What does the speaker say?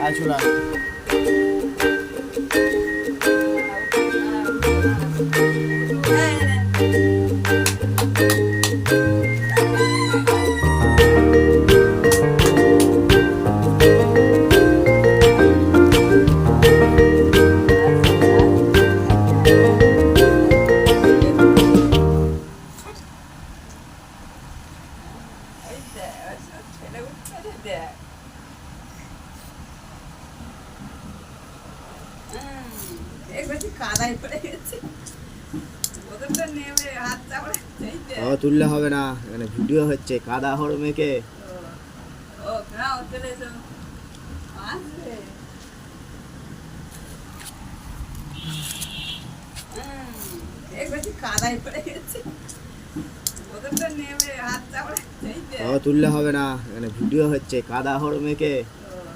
আছুরা তুললে হবে না, এখানে ভিডিও হচ্ছে। কাদা হড় মেখে তুললে হবে না, এখানে ভিডিও হচ্ছে। কাদা হড় মেখে